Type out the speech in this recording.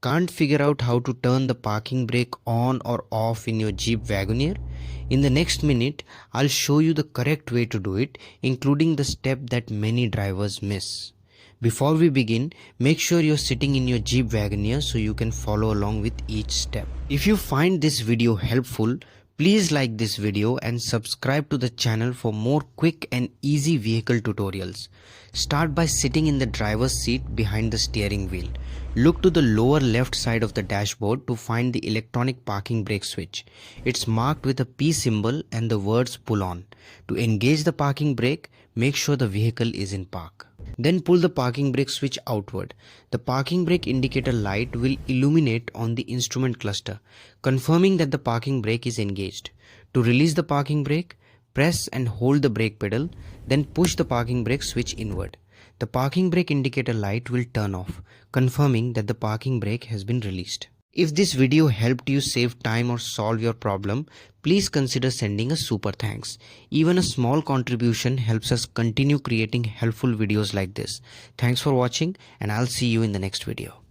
Can't figure out how to turn the parking brake on or off in your Jeep Wagoneer? In the next minute, I'll show you the correct way to do it, including the step that many drivers miss. Before we begin, make sure you're sitting in your Jeep Wagoneer so you can follow along with each step. If you find this video helpful, please like this video and subscribe to the channel for more quick and easy vehicle tutorials. Start by sitting in the driver's seat behind the steering wheel. Look to the lower left side of the dashboard to find the electronic parking brake switch. It's marked with a P symbol and the words pull on. To engage the parking brake, make sure the vehicle is in park. Then pull the parking brake switch outward. The parking brake indicator light will illuminate on the instrument cluster, confirming that the parking brake is engaged. To release the parking brake, press and hold the brake pedal, then push the parking brake switch inward. The parking brake indicator light will turn off, confirming that the parking brake has been released. If this video helped you save time or solve your problem, please consider sending a super thanks. Even a small contribution helps us continue creating helpful videos like this. Thanks for watching, and I'll see you in the next video.